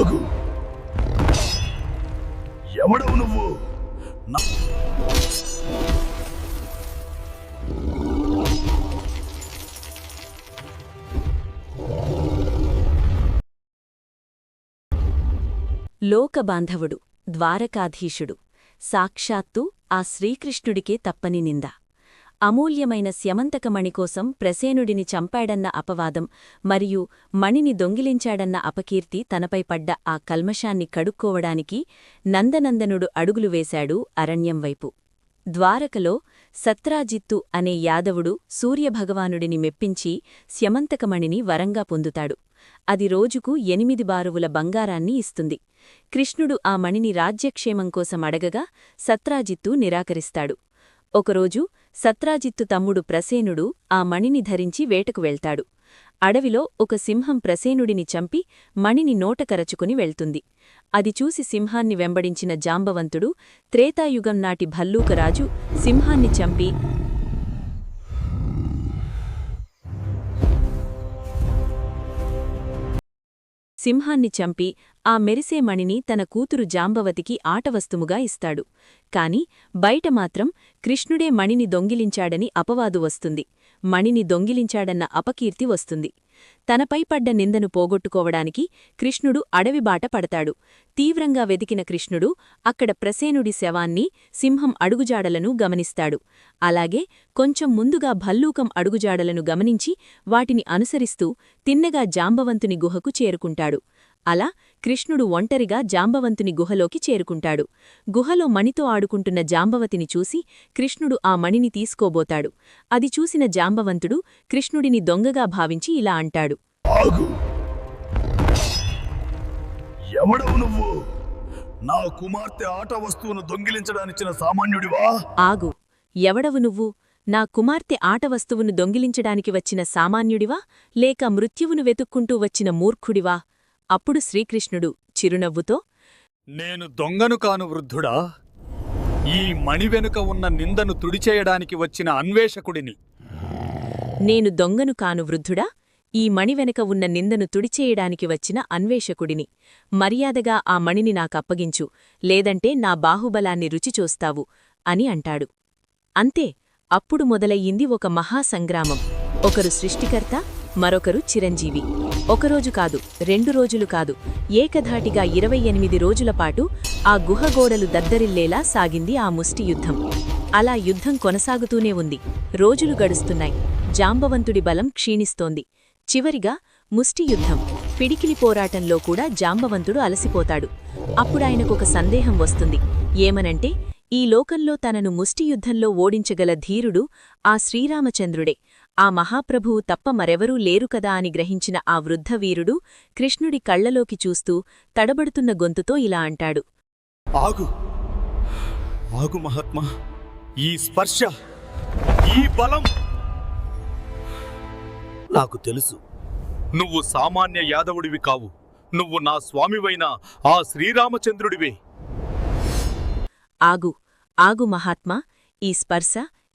ఆగు! ఎవడవు నువ్వు? లోకబాంధవుడు, ద్వారకాధీశుడు, సాక్షాత్తు ఆ శ్రీకృష్ణుడికే తప్పని నింద. అమూల్యమైన స్యమంతకమణికోసం ప్రసేనుడిని చంపాడన్న అపవాదం మరియు మణిని దొంగిలించాడన్న అపకీర్తి తనపై పడ్డ ఆ కల్మషాన్ని కడుక్కోవడానికి నందనందనుడు అడుగులు వేశాడు అరణ్యం వైపు. ద్వారకలో సత్రాజిత్తు అనే యాదవుడు సూర్యభగవానుడిని మెప్పించి స్యమంతకమణిని వరంగా పొందుతాడు. అది రోజుకు 8 బారువుల బంగారాన్ని ఇస్తుంది. కృష్ణుడు ఆ మణిని రాజ్యక్షేమం కోసం అడగగా సత్రాజిత్తు నిరాకరిస్తాడు. ఒకరోజు సత్రాజిత్తు తమ్ముడు ప్రసేనుడు ఆ మణిని ధరించి వేటకు వెళ్తాడు. అడవిలో ఒక సింహం ప్రసేనుడిని చంపి మణిని నోటకరచుకుని వెళ్తుంది. అది చూసి సింహాన్ని వెంబడించిన జాంబవంతుడు త్రేతాయుగం నాటి భల్లూకరాజు సింహాన్ని చంపి ఆ మెరిసే మణిని తన కూతురు జాంబవతికి ఆటవస్తుముగా ఇస్తాడు. కాని బయట మాత్రం కృష్ణుడే మణిని దొంగిలించాడని అపవాదు వస్తుంది. మణిని దొంగిలించాడన్న అపకీర్తి వస్తుంది. తనపై పడ్డ నిందను పోగొట్టుకోవడానికి కృష్ణుడు అడవిబాట పడతాడు. తీవ్రంగా వెదికిన కృష్ణుడు అక్కడ ప్రసేనుడి శవాన్ని, సింహం అడుగుజాడలను గమనిస్తాడు. అలాగే కొంచెం ముందుగా భల్లూకం అడుగుజాడలను గమనించి వాటిని అనుసరిస్తూ తిన్నగా జాంబవంతుని గుహకు చేరుకుంటాడు. అలా కృష్ణుడు ఒంటరిగా జాంబవంతుని గుహలోకి చేరుకుంటాడు. గుహలో మణితో ఆడుకుంటున్న జాంబవతిని చూసి కృష్ణుడు ఆ మణిని తీసుకోబోతాడు. అది చూసిన జాంబవంతుడు కృష్ణుడిని దొంగగా భావించి ఇలా అంటాడు. ఆగు! ఎవడవు నువ్వు? నా కుమార్తె ఆట వస్తువును దొంగిలించడానిచ్చిన సామాన్యుడివా? ఆగు! ఎవడవు నువ్వు? నా కుమార్తె ఆట వస్తువును దొంగిలించడానికి వచ్చిన సామాన్యుడివా, లేక మృత్యువును వెతుక్కుంటూ వచ్చిన మూర్ఖుడివా? అప్పుడు శ్రీకృష్ణుడు చిరునవ్వుతో, నేను దొంగను కాను వృద్ధుడా, ఈ మణి వెనుక ఉన్న నిందను తుడిచేయడానికి వచ్చిన అన్వేషకుడిని. నేను దొంగను కాను వృద్ధుడా, ఈ మణి వెనుక ఉన్న నిందను తుడిచేయడానికి వచ్చిన అన్వేషకుడిని. మర్యాదగా ఆ మణిని నాకప్పగించు, లేదంటే నా బాహుబలాన్ని రుచిచూస్తావు అని అంటాడు. అంతే, అప్పుడు మొదలయ్యింది ఒక మహాసంగ్రామం. ఒకరు సృష్టికర్త, మరొకరు చిరంజీవి. ఒకరోజు కాదు, 2 రోజులు కాదు, ఏకధాటిగా 28 రోజులపాటు ఆ గుహగోడలు దద్దరిల్లేలా సాగింది ఆ ముష్టియుద్ధం. అలా యుద్ధం కొనసాగుతూనే ఉంది. రోజులు గడుస్తున్నాయి. జాంబవంతుడి బలం క్షీణిస్తోంది. చివరిగా ముష్టియుద్ధం, పిడికిలి పోరాటంలో కూడా జాంబవంతుడు అలసిపోతాడు. అప్పుడాయనకొక సందేహం వస్తుంది. ఏమనంటే, ఈ లోకంలో తనను ముష్టియుద్ధంలో ఓడించగల ధీరుడు ఆ శ్రీరామచంద్రుడే, ఆ మహాప్రభువు తప్ప మరెవరూ లేరు కదా అని గ్రహించిన ఆ వృద్ధవీరుడు కృష్ణుడి కళ్లలోకి చూస్తూ తడబడుతున్న గొంతుతో ఇలా అంటాడు. ఆగు! ఆగు మహాత్మా! ఈ స్పర్శ, ఈ బలం! నాకు తెలుసు, నువ్వు సామాన్య యాదవుడివి కావు. నువ్వు నా స్వామివైన ఆ శ్రీరామచంద్రుడివే. ఆగు! ఆగు మహాత్మా! ఈ స్పర్శ,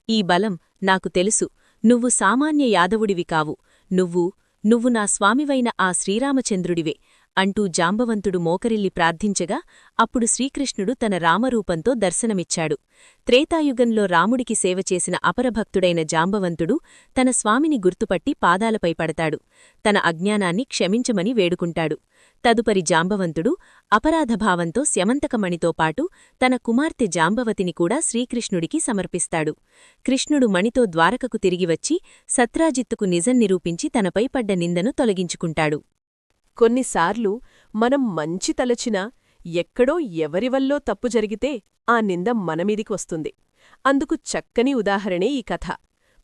ఈ బలం నాకు తెలుసు. నువ్వు సామాన్య యాదవుడివి కావు. నువ్వు నా స్వామివైన ఆ శ్రీరామచంద్రుడివే అంటూ జాంబవంతుడు మోకరిల్లి ప్రార్థించగా అప్పుడు శ్రీకృష్ణుడు తన రామరూపంతో దర్శనమిచ్చాడు. త్రేతాయుగంలో రాముడికి సేవ చేసిన అపరభక్తుడైన జాంబవంతుడు తన స్వామిని గుర్తుపట్టి పాదాలపై పడతాడు. తన అజ్ఞానాన్ని క్షమించమని వేడుకుంటాడు. తదుపరి జాంబవంతుడు అపరాధభావంతో స్యమంతకమణితో పాటు తన కుమార్తె జాంబవతిని కూడా శ్రీకృష్ణుడికి సమర్పిస్తాడు. కృష్ణుడు మణితో ద్వారకకు తిరిగివచ్చి సత్రాజిత్తుకు నిజం నిరూపించి తనపై పడ్డ నిందను తొలగించుకుంటాడు. కొన్నిసార్లు మనం మంచి తలచినా ఎక్కడో ఎవరివల్లో తప్పు జరిగితే ఆ నింద మనమీదికి వస్తుంది. అందుకు చక్కని ఉదాహరణే ఈ కథ.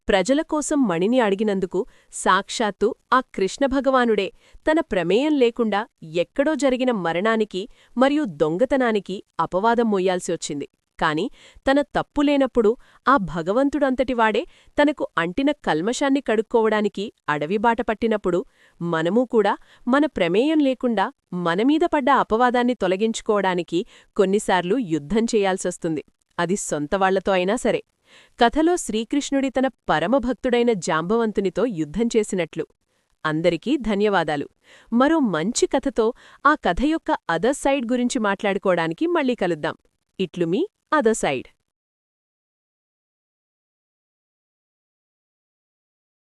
ప్రజల కోసం మణిని అడిగినందుకు సాక్షాత్తు ఆ కృష్ణభగవానుడే తన ప్రమేయం లేకుండా ఎక్కడో జరిగిన మరణానికి మరియు దొంగతనానికి అపవాదం మొయ్యాల్సి వచ్చింది. కాని తన తప్పులేనప్పుడు ఆ భగవంతుడంతటివాడే తనకు అంటిన కల్మషాన్ని కడుక్కోవడానికి అడవిబాట పట్టినప్పుడు మనమూ కూడా మన ప్రమేయం లేకుండా మనమీద పడ్డ అపవాదాన్ని తొలగించుకోవడానికి కొన్నిసార్లు యుద్ధం చేయాల్సొస్తుంది. అది సొంతవాళ్లతో అయినా సరే. కథలో శ్రీకృష్ణుడి తన పరమభక్తుడైన జాంబవంతునితో యుద్ధం చేసినట్లు. అందరికీ ధన్యవాదాలు. మరో మంచి కథతో ఆ కథ యొక్క అదర్ సైడ్ గురించి మాట్లాడుకోవడానికి మళ్ళీ కలుద్దాం. ఇట్లు మీ అదర్ సైడ్.